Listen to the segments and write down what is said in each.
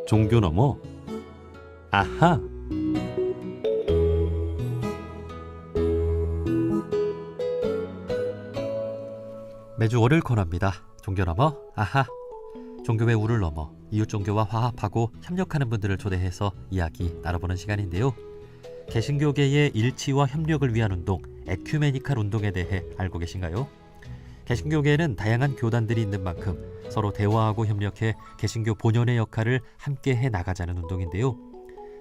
종교 너머 아하. 매주 월요일 코너입니다. 종교 너머 아하. 종교의 우를 넘어 이웃 종교와 화합하고 협력하는 분들을 초대해서 이야기 나눠보는 시간인데요. 개신교계의 일치와 협력을 위한 운동, 에큐메니칼 운동에 대해 알고 계신가요? 개신교계에는 다양한 교단들이 있는 만큼 서로 대화하고 협력해 개신교 본연의 역할을 함께 해나가자는 운동인데요.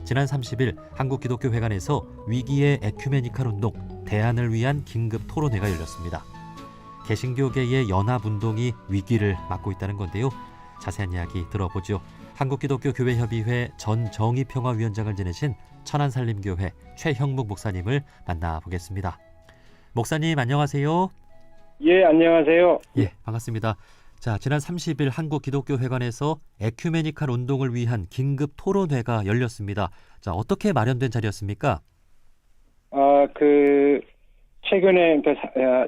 지난 30일 한국기독교회관에서 위기의 에큐메니칼 운동, 대안을 위한 긴급 토론회가 열렸습니다. 개신교계의 연합운동이 위기를 맞고 있다는 건데요. 자세한 이야기 들어보죠. 한국기독교교회협의회 전 정의평화위원장을 지내신 천안살림교회 최형묵 목사님을 만나보겠습니다. 목사님 안녕하세요. 예, 안녕하세요. 예, 반갑습니다. 자, 지난 30일 한국기독교회관에서 에큐메니칼 운동을 위한 긴급 토론회가 열렸습니다. 자, 어떻게 마련된 자리였습니까? 최근에,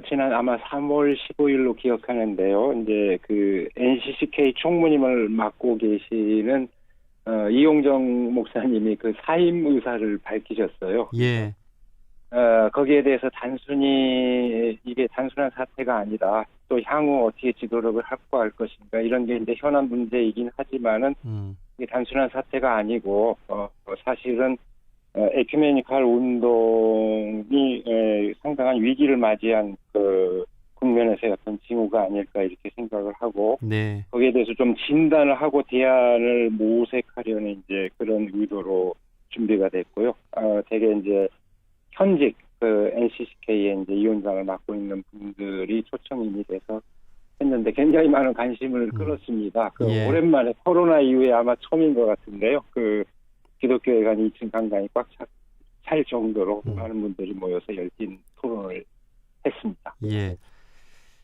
지난 아마 3월 15일로 기억하는데요. 이제 NCCK 총무님을 맡고 계시는, 이용정 목사님이 사임 의사를 밝히셨어요. 예. 거기에 대해서 이게 단순한 사태가 아니다. 또 향후 어떻게 지도력을 확보할 것인가. 이런 게 이제 현안 문제이긴 하지만은, 이게 단순한 사태가 아니고, 사실은, 에큐메니칼 운동이 상당한 위기를 맞이한 국면에서의 어떤 징후가 아닐까 이렇게 생각을 하고, 네. 거기에 대해서 좀 진단을 하고 대안을 모색하려는 이제 그런 의도로 준비가 됐고요. 되게 이제 현직 NCCK의 이제 위원장을 맡고 있는 분들이 초청이 돼서 했는데 굉장히 많은 관심을 끌었습니다. 예. 오랜만에 코로나 이후에 아마 처음인 것 같은데요. 기독교회관 2층 강당이 꽉 찰 정도로 많은 분들이 모여서 열띤 토론을 했습니다. 예.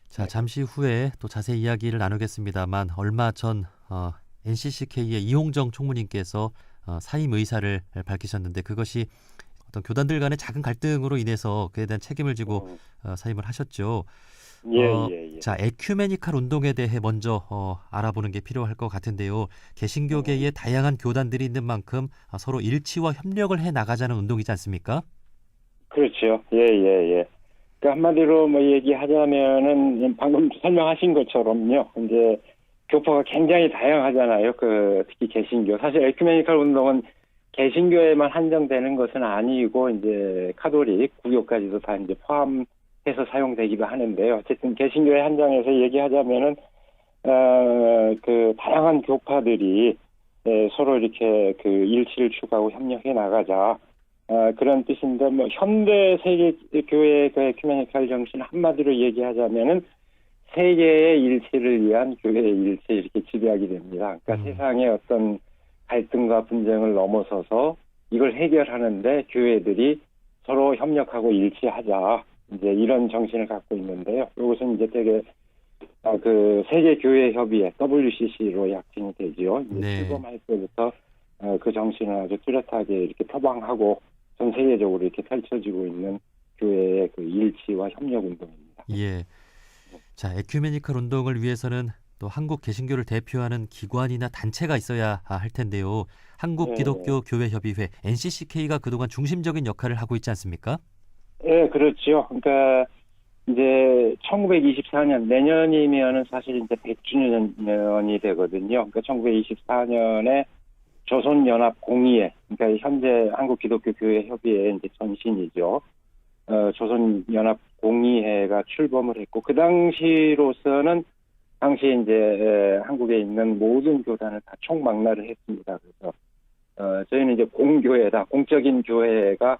자, 잠시 후에 또 자세히 이야기를 나누겠습니다만 얼마 전 NCCK의 이용정 총무님께서 사임 의사를 밝히셨는데 그것이 어떤 교단들 간의 작은 갈등으로 인해서 그에 대한 책임을 지고 사임을 하셨죠. 예. 자, 에큐메니칼 운동에 대해 먼저 알아보는 게 필요할 것 같은데요. 개신교계에 다양한 교단들이 있는 만큼 서로 일치와 협력을 해 나가자는 운동이지 않습니까? 그렇죠. 예. 한마디로 얘기하자면은 방금 설명하신 것처럼요. 이제 교파가 굉장히 다양하잖아요. 특히 개신교. 사실 에큐메니칼 운동은 개신교에만 한정되는 것은 아니고 이제 카톨릭, 구교까지도 다 이제 포함해서 사용되기도 하는데요. 어쨌든 개신교의 한정에서 얘기하자면은 다양한 교파들이 서로 이렇게 일치를 추구하고 협력해 나가자. 그런 뜻인데, 현대 세계 교회의 에큐메니칼 정신 한마디로 얘기하자면은 세계의 일치를 위한 교회의 일치 이렇게 지배하게 됩니다. 그러니까 세상의 어떤 갈등과 분쟁을 넘어서서 이걸 해결하는데 교회들이 서로 협력하고 일치하자. 이제 이런 정신을 갖고 있는데요. 이것은 이제 되게 세계교회협의회 WCC로 약칭이 되지요. 이제 출범할 때부터 그 정신을 아주 뚜렷하게 이렇게 표방하고 전 세계적으로 이렇게 펼쳐지고 있는 교회의 일치와 협력 운동입니다. 예. 자, 에큐메니칼 운동을 위해서는 또 한국 개신교를 대표하는 기관이나 단체가 있어야 할 텐데요. 한국기독교교회협의회 NCCK가 그동안 중심적인 역할을 하고 있지 않습니까? 네, 그렇죠. 그러니까 이제 1924년 내년이면은 사실 이제 100주년이 되거든요. 그러니까 1924년에 조선연합공의회, 그러니까 현재 한국기독교교회협의회 이제 전신이죠. 조선연합공의회가 출범을 했고 그 당시로서는 당시에 이제 한국에 있는 모든 교단을 다 총망라를 했습니다. 그래서 저희는 이제 공교회다, 공적인 교회가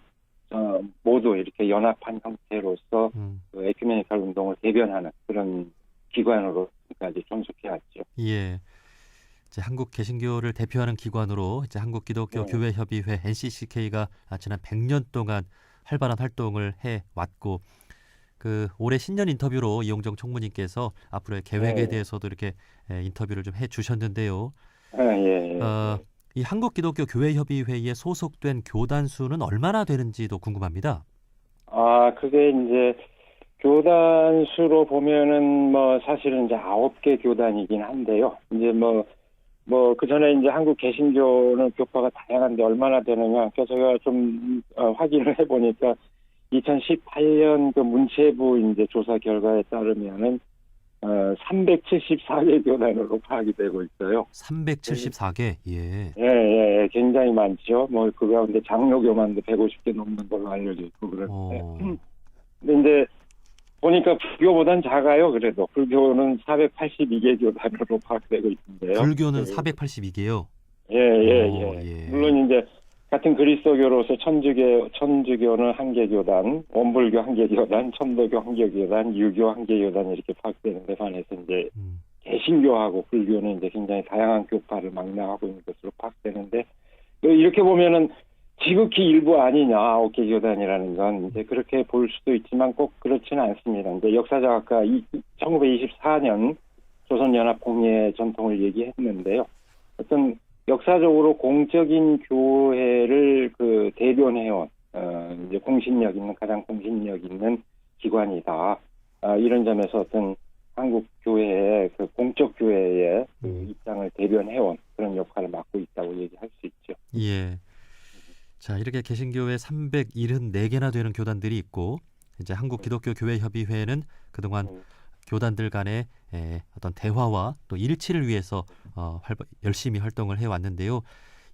모두 이렇게 연합한 형태로서 에큐메니칼 운동을 대변하는 그런 기관으로까지 존속해왔죠. 예. 이제 한국 개신교를 대표하는 기관으로 이제 한국기독교교회협의회 NCCK가 지난 100년 동안 활발한 활동을 해 왔고 올해 신년 인터뷰로 이용정 총무님께서 앞으로의 계획에 대해서도 이렇게 인터뷰를 좀 해 주셨는데요. 예. 이 한국기독교교회협의회에 소속된 교단 수는 얼마나 되는지도 궁금합니다. 그게 이제 교단 수로 보면은 사실은 이제 9개 교단이긴 한데요. 이제 뭐 그 전에 이제 한국 개신교는 교파가 다양한데 얼마나 되느냐. 그래서 제가 좀 확인을 해보니까 2018년 그 문체부 이제 조사 결과에 따르면은 374개 교단으로 파악이 되고 있어요. 374개. 예. 예, 굉장히 많죠. 뭐 그 가운데 장로교만도 150개 넘는 걸로 알려져 있고 그런데. 근데 이제 보니까 불교보단 작아요. 그래도 불교는 482개 교단으로 파악되고 있는데요. 불교는 482개요. 예. 물론 이제 같은 그리스도교로서 천주교는 한 개 교단, 원불교 한 개 교단, 천도교 한 개 교단, 유교 한 개 교단 이렇게 파악되는데 반해서 이제 개신교하고 불교는 이제 굉장히 다양한 교파를 망라하고 있는 것으로 파악되는데 이렇게 보면은 지극히 일부 아니냐 9개 교단이라는 건 이제 그렇게 볼 수도 있지만 꼭 그렇지는 않습니다. 이제 역사작가 1924년 조선연합공예 전통을 얘기했는데요. 어떤 역사적으로 공적인 교회를 그 대변해온 이제 공신력 있는 가장 공신력 있는 기관이다. 이런 점에서 어떤 한국 교회의 그 공적 교회의 그 입장을 대변해온 그런 역할을 맡고 있다고 얘기할 수 있죠. 예. 자, 이렇게 개신교회 374개나 되는 교단들이 있고 이제 한국 기독교 교회 협의회는 그동안 교단들 간의 어떤 대화와 또 일치를 위해서 열심히 활동을 해왔는데요.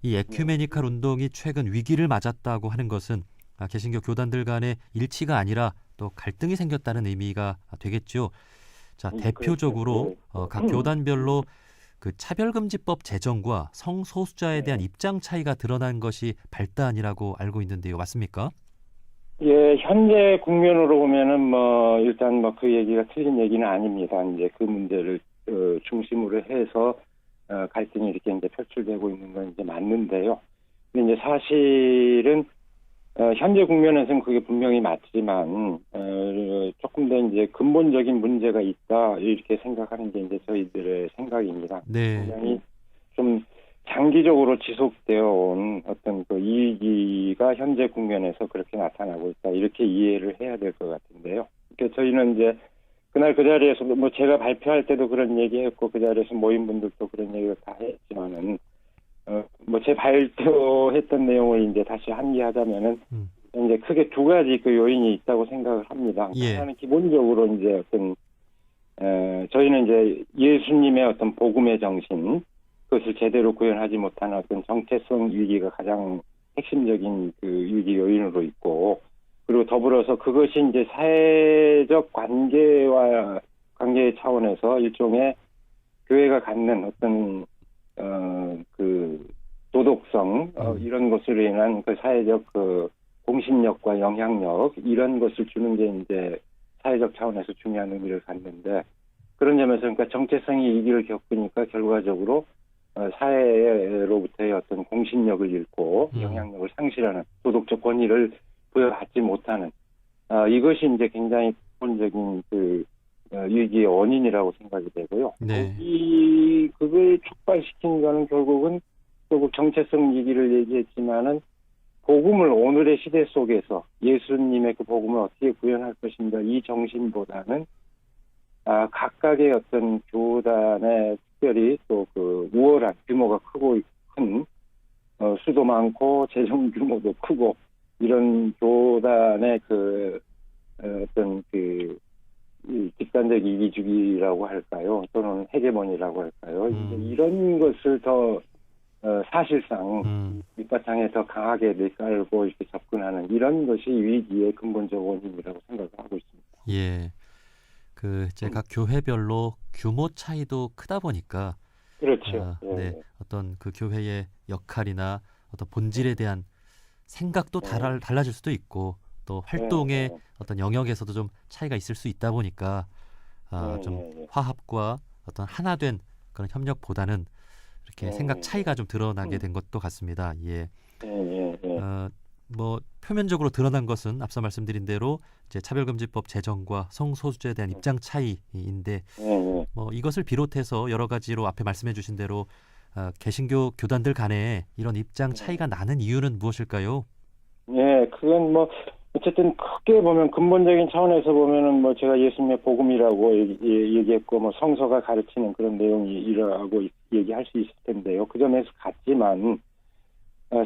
이 에큐메니칼 운동이 최근 위기를 맞았다고 하는 것은 개신교 교단들 간의 일치가 아니라 또 갈등이 생겼다는 의미가 되겠죠. 자, 대표적으로 각 교단별로 그 차별금지법 제정과 성소수자에 대한 입장 차이가 드러난 것이 발단이라고 알고 있는데요. 맞습니까? 예, 현재 국면으로 보면은 뭐 일단 뭐 그 얘기가 틀린 얘기는 아닙니다. 이제 그 문제를 중심으로 해서 갈등이 이렇게 이제 표출되고 있는 건 이제 맞는데요. 근데 이제 사실은 현재 국면에서는 그게 분명히 맞지만 조금 더 이제 근본적인 문제가 있다 이렇게 생각하는 게 이제 저희들의 생각입니다. 네. 굉장히 좀 장기적으로 지속되어 온 어떤 그 이익이 현재 국면에서 그렇게 나타나고 있다 이렇게 이해를 해야 될 것 같은데요. 그러니까 저희는 이제 그날 그 자리에서 뭐 제가 발표할 때도 그런 얘기했고 그 자리에서 모인 분들도 그런 얘기를 다 했지만은 뭐 제 발표했던 내용을 이제 다시 한기하자면은 이제 크게 두 가지 그 요인이 있다고 생각을 합니다. 예. 하나는 기본적으로 이제 어떤 저희는 이제 예수님의 어떤 복음의 정신 그것을 제대로 구현하지 못하는 어떤 정체성 위기가 가장 핵심적인 그 위기 요인으로 있고 그리고 더불어서 그것이 이제 사회적 관계의 차원에서 일종의 교회가 갖는 어떤 그 도덕성 이런 것으로 인한 그 사회적 그 공신력과 영향력 이런 것을 주는 게 이제 사회적 차원에서 중요한 의미를 갖는데 그런 점에서 그러니까 정체성이 위기를 겪으니까 결과적으로 사회로부터의 어떤 공신력을 잃고 영향력을 상실하는 도덕적 권위를 부여받지 못하는 이것이 이제 굉장히 기본적인 그 위기의 원인이라고 생각이 되고요. 네. 그걸 촉발시킨 거는 결국 정체성 위기를 얘기했지만은 복음을 오늘의 시대 속에서 예수님의 그 복음을 어떻게 구현할 것인가 이 정신보다는 각각의 어떤 교단의 특별히 또 그 우월한 규모가 크고 큰 수도 많고 재정 규모도 크고 이런 교단의 그 어떤 그 집단적 이기주의라고 할까요? 또는 헤게모니라고 할까요? 이런 것을 더 사실상 밑바탕에 더 강하게 내깔고 이렇게 접근하는 이런 것이 위기의 근본적 원인이라고 생각을 하고 있습니다. 예. 그 이제 각 교회별로 규모 차이도 크다 보니까 그렇죠. 네. 어떤 그 교회의 역할이나 어떤 본질에 대한 생각도 달라질 수도 있고 또 활동의 어떤 영역에서도 좀 차이가 있을 수 있다 보니까 좀 화합과 어떤 하나된 그런 협력보다는 이렇게 생각 차이가 좀 드러나게 된 것도 같습니다. 예. 뭐 표면적으로 드러난 것은 앞서 말씀드린 대로 이제 차별금지법 제정과 성소수자에 대한 입장 차이인데 뭐 이것을 비롯해서 여러 가지로 앞에 말씀해주신 대로 개신교 교단들 간에 이런 입장 차이가 나는 이유는 무엇일까요? 예, 그건 뭐 어쨌든 크게 보면 근본적인 차원에서 보면은 뭐 제가 예수님의 복음이라고 얘기했고 뭐 성서가 가르치는 그런 내용이라고 얘기할 수 있을 텐데요. 그 점에서 같지만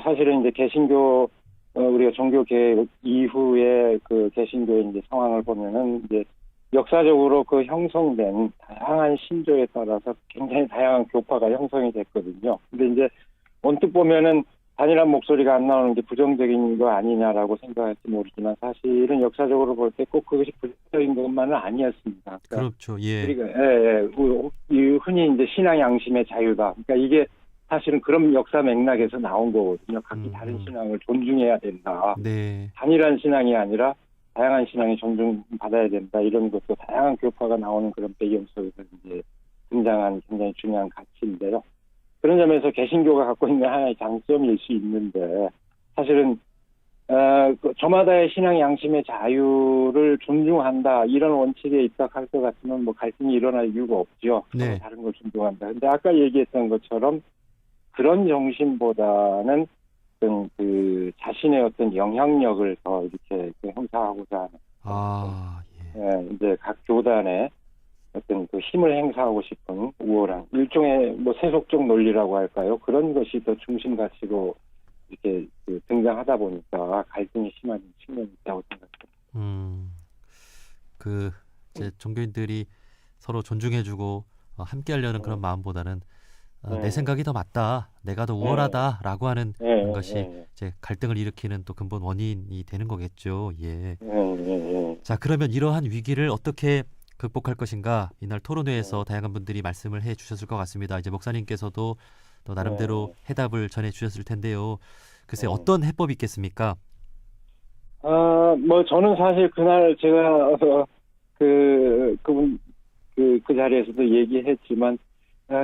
사실은 이제 개신교 우리가 종교 개혁 이후에 그 개신교의 이제 상황을 보면은 이제 역사적으로 그 형성된 다양한 신조에 따라서 굉장히 다양한 교파가 형성이 됐거든요. 근데 이제 언뜻 보면은 단일한 목소리가 안 나오는 게 부정적인 거 아니냐라고 생각할지 모르지만 사실은 역사적으로 볼 때 꼭 그것이 부정적인 것만은 아니었습니다. 그러니까 그렇죠. 예. 우리가 흔히 이제 신앙 양심의 자유다. 그러니까 이게 사실은 그런 역사 맥락에서 나온 거거든요. 각기 다른 신앙을 존중해야 된다. 네. 단일한 신앙이 아니라 다양한 신앙이 존중받아야 된다. 이런 것도 다양한 교파가 나오는 그런 배경 속에서 이제 등장한 굉장히 중요한 가치인데요. 그런 점에서 개신교가 갖고 있는 하나의 장점일 수 있는데 사실은 저마다의 신앙 양심의 자유를 존중한다 이런 원칙에 입각할 것 같으면 뭐 갈등이 일어날 이유가 없죠. 네. 다른 걸 존중한다. 근데 아까 얘기했던 것처럼 그런 정신보다는 어떤 그 자신의 어떤 영향력을 더 이렇게 행사하고자 하는 이제 각 교단의 어떤 그 힘을 행사하고 싶은 우월한 일종의 뭐 세속적 논리라고 할까요? 그런 것이 더 중심 가치로 이렇게 등장하다 보니까 갈등이 심한 측면이 있다고 생각합니다. 그 이제 종교인들이 서로 존중해주고 함께하려는 그런 마음보다는 내 생각이 더 맞다, 내가 더 우월하다라고 하는 것이 이제 갈등을 일으키는 또 근본 원인이 되는 거겠죠. 예. 자, 그러면 이러한 위기를 어떻게 극복할 것인가 이날 토론회에서 다양한 분들이 말씀을 해주셨을 것 같습니다. 이제 목사님께서도 또 나름대로 해답을 전해주셨을 텐데요. 글쎄 어떤 해법이 있겠습니까? 뭐 저는 사실 그날 제가 그 자리에서도 얘기했지만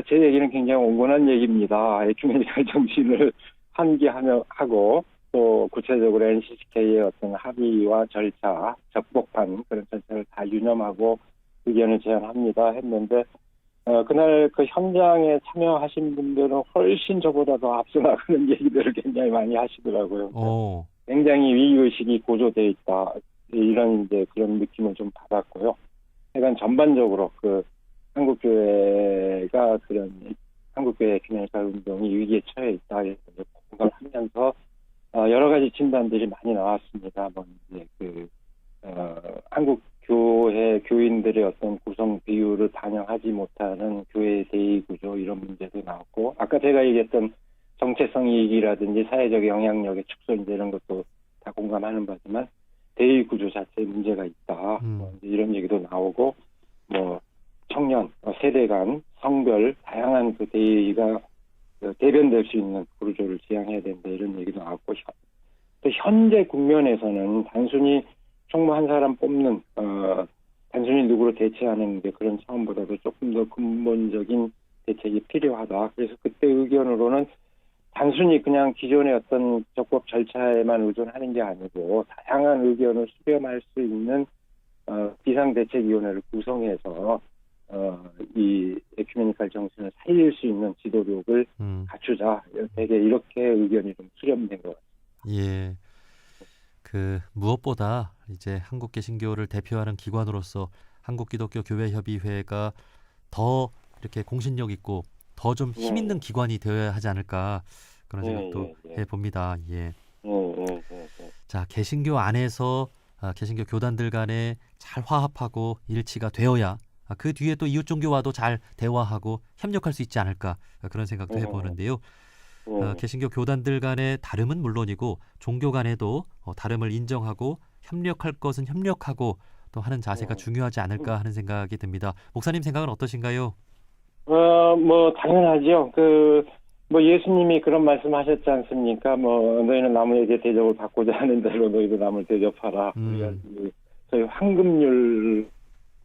제 얘기는 굉장히 온건한 얘기입니다. 에큐메니칼 정신을 하고 또 구체적으로 NCCK의 어떤 합의와 절차, 적법한 그런 절차를 다 유념하고 의견을 제안합니다 했는데 그날 그 현장에 참여하신 분들은 훨씬 저보다 더 앞서 나가는 얘기들을 굉장히 많이 하시더라고요. 굉장히 위기의식이 고조돼 있다 이런 이제 그런 느낌을 좀 받았고요. 그러니까 전반적으로 그 한국교회가 그런 한국교회 에큐메니칼 운동이 위기에 처해 있다 이렇게 공감하면서 여러 가지 진단들이 많이 나왔습니다. 뭐 이제 한국 교회 교인들의 어떤 구성 비율을 반영하지 못하는 교회 대의 구조 이런 문제도 나왔고 아까 제가 얘기했던 정체성 이익이라든지 사회적 영향력의 축소 이제 이런 것도 다 공감하는 바지만 대의 구조 자체에 문제가 있다. 뭐 이런 얘기도 나오고 뭐 청년, 세대 간, 성별 다양한 그 대의가 대변될 수 있는 구조를 지향해야 된다 이런 얘기도 나왔고 또 현재 국면에서는 단순히 총무 한 사람 뽑는 단순히 누구로 대체하는 게 그런 차원보다도 조금 더 근본적인 대책이 필요하다. 그래서 그때 의견으로는 단순히 그냥 기존의 어떤 적법 절차에만 의존하는 게 아니고 다양한 의견을 수렴할 수 있는 비상대책위원회를 구성해서 이 에큐메니칼 정신을 살릴 수 있는 지도력을 갖추자. 되게 이렇게 의견이 좀 수렴된 것 같습니다. 예. 무엇보다 이제 한국 개신교를 대표하는 기관으로서 한국기독교교회협의회가 더 이렇게 공신력 있고 더 좀 힘 있는 기관이 되어야 하지 않을까 그런 생각도 해봅니다. 예. 자, 개신교 안에서 개신교 교단들 간에 잘 화합하고 일치가 되어야 그 뒤에 또 이웃 종교와도 잘 대화하고 협력할 수 있지 않을까 그런 생각도 해보는데요. 개신교 교단들 간의 다름은 물론이고 종교 간에도 다름을 인정하고 협력할 것은 협력하고 또 하는 자세가 중요하지 않을까 하는 생각이 듭니다. 목사님 생각은 어떠신가요? 뭐 당연하죠. 뭐 예수님이 그런 말씀하셨지 않습니까? 뭐 너희는 남에게 대접을 받고자 하는 대로 너희도 남을 대접하라. 우리가 저희 황금률로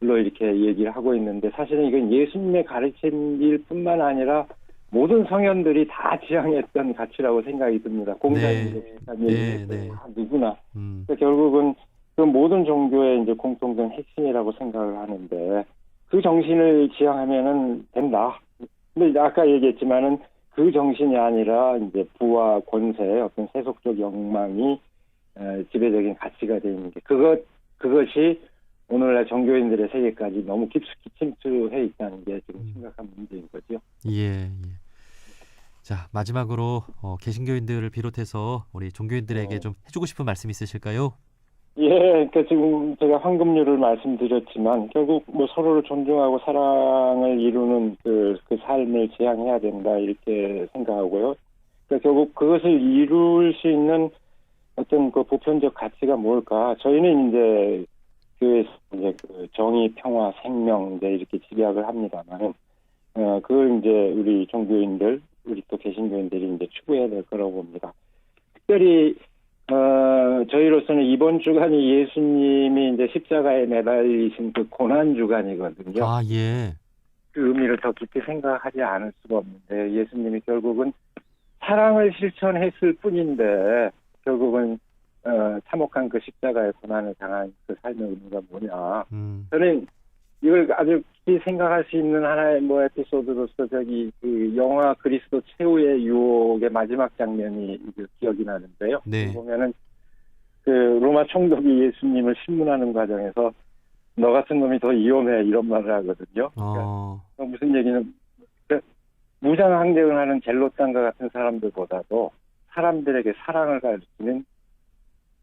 이렇게 얘기를 하고 있는데 사실은 이건 예수님의 가르침일 뿐만 아니라 모든 성현들이 다 지향했던 가치라고 생각이 듭니다. 공자님도 비슷한 얘기를 다 누구나. 그러니까 결국은 그 모든 종교의 이제 공통된 핵심이라고 생각을 하는데 그 정신을 지향하면은 된다. 근데 아까 얘기했지만은 그 정신이 아니라 이제 부와 권세, 어떤 세속적 욕망이 지배적인 가치가 되어 있는 게 그것이 오늘날 종교인들의 세계까지 너무 깊숙이 침투해 있다는 게 지금 심각한 문제인 거죠. 예, 예. 자, 마지막으로 개신교인들을 비롯해서 우리 종교인들에게 좀 해주고 싶은 말씀 있으실까요? 예, 그러니까 지금 제가 황금률을 말씀드렸지만 결국 뭐 서로를 존중하고 사랑을 이루는 그 삶을 지향해야 된다 이렇게 생각하고요. 그러니까 결국 그것을 이룰 수 있는 어떤 그 보편적 가치가 뭘까? 저희는 이제 교회에서 이제 그 정의, 평화, 생명 이제 이렇게 집약을 합니다만은 그걸 이제 우리 종교인들, 우리 또 개신교인들이 이제 추구해야 될 거라고 봅니다. 특별히 저희로서는 이번 주간이 예수님이 이제 십자가에 매달리신 그 고난 주간이거든요. 아, 예. 그 의미를 더 깊이 생각하지 않을 수가 없는데 예수님이 결국은 사랑을 실천했을 뿐인데 결국은 참혹한 그 십자가의 고난을 당한 그 삶의 의미가 뭐냐. 저는 이걸 아주 깊이 생각할 수 있는 하나의 뭐 에피소드로서 그 영화 그리스도 최후의 유혹의 마지막 장면이 기억이 나는데요. 네. 보면은 그 로마 총독이 예수님을 신문하는 과정에서 너 같은 놈이 더 위험해 이런 말을 하거든요. 그러니까 무슨 얘기는 무장 항쟁을 하는 젤로탄과 같은 사람들보다도 사람들에게 사랑을 가르치는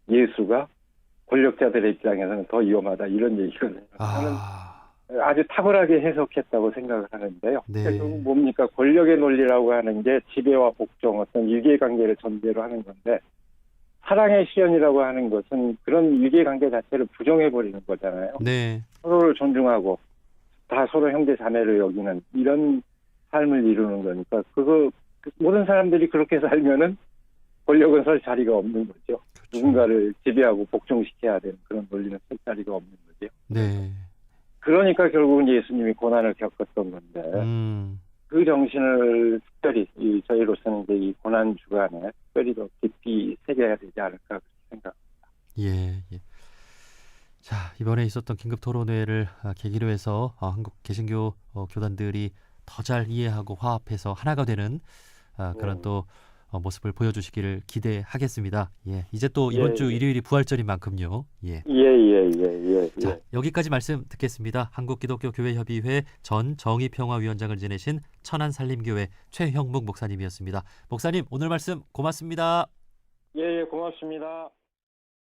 예수가 권력자들의 입장에서는 더 위험하다 이런 얘기거든요. 저는 아주 탁월하게 해석했다고 생각을 하는데요. 네. 결국 뭡니까? 권력의 논리라고 하는 게 지배와 복종, 어떤 유계관계를 전제로 하는 건데 사랑의 실현이라고 하는 것은 그런 유계관계 자체를 부정해버리는 거잖아요. 네. 서로를 존중하고 다 서로 형제 자매를 여기는 이런 삶을 이루는 거니까 모든 사람들이 그렇게 살면은 권력은 설 자리가 없는 거죠. 그렇죠. 누군가를 지배하고 복종시켜야 되는 그런 논리는 설 자리가 없는 거죠. 네. 그러니까 결국은 예수님이 고난을 겪었던 건데 그 정신을 특별히 저희로서는 이제 이 고난 주간에 특별히 더 깊이 새겨야 되지 않을까 그렇게 생각합니다. 예, 예. 자, 이번에 있었던 긴급 토론회를 계기로 해서 한국 개신교 교단들이 더 잘 이해하고 화합해서 하나가 되는 그런 또 모습을 보여주시기를 기대하겠습니다. 예, 이제 또 이번 주 일요일이 부활절인 만큼요. 예. 자, 여기까지 말씀 듣겠습니다. 한국기독교교회협의회 전 정의평화위원장을 지내신 천안살림교회 최형묵 목사님이었습니다. 목사님, 오늘 말씀 고맙습니다. 예, 고맙습니다.